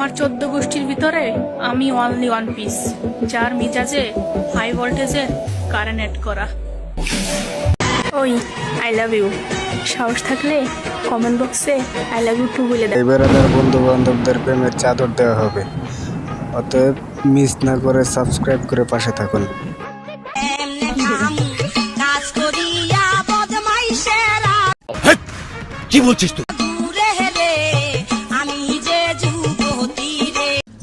আমার 14 গোষ্ঠীর ভিতরে আমি অনলি ওয়ান পিস, যার মিজাজে হাই ভোল্টেজের কারেন্ট অ্যাড করা। ওই আই লাভ ইউ, সাহস থাকলে কমেন্ট বক্সে আই লাভ ইউ টু বলে দাও। এবার আমার বন্ধু বান্ধবদের প্রেমের চাদর দেওয়া হবে, অতএব মিস না করে সাবস্ক্রাইব করে পাশে থাকুন। কি বলছিস তুই?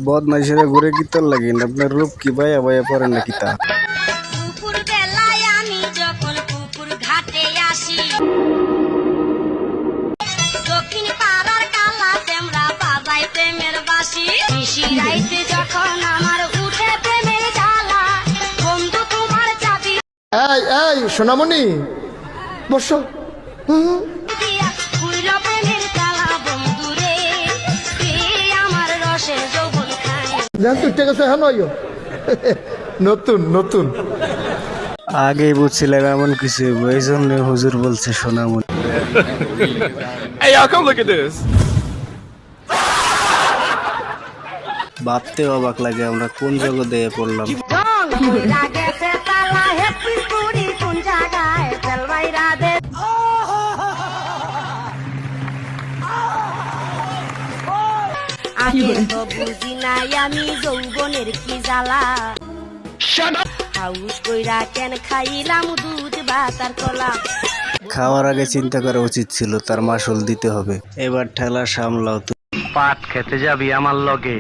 বদমাইশেরা ঘুরে কি তোর লাগিন? আপনার রূপ কি ভাইয়া ভাইয়া পড়েন নাকি তা? পুকুর বেলায় আমি যখন পুকুর ঘাটে আসি, দক্ষিণ পাড়ার কালা তেমরা বাজাই প্রেমের বাসি। নিশি রাইতে যখন আমার উঠে প্রেমের জ্বালা, বন্ধু তোমার চাবি এই এই সোনামণি বসো। দিয়া খুইল প্রেমের জ্বালা, বন্ধু রে আমার রসে যৌবন খাই। জান তুই ঠিক আছে? হ্যাঁ নয় নতুন নতুন। আগেই বুঝছিলাম এমন কিছু হইব, এই জন্য হুজুর বলছে সোনামণি। Hey, y'all, come look at this. ভাবতে অবাক লাগে আমরা কোন জগতে পড়লাম। রং কইরা গেছে তালা, হেপি পুরি কোন জায়গায় তেলবাইরা দে। আগে তো বুঝি নাই আমি যৌবনের কি জ্বালা, হাউস কইরা কেন খাইলাম দুধ ভাত আর কলা। খাওয়ার আগে চিন্তা করা উচিত ছিল, তার মাসুল দিতে হবে। এবার ঠেলা সামলাও তুই। পাট খেতে যাবি আমার লগে?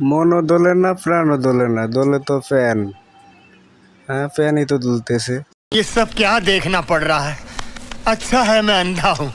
মনও দোলে না, প্রাণও দোলে না, দোলে তো ফ্যান। হ্যাঁ, ফ্যানই তো দুলতেছে। ये सब क्या देखना पड़ रहा है? अच्छा है मैं अंधा हूँ।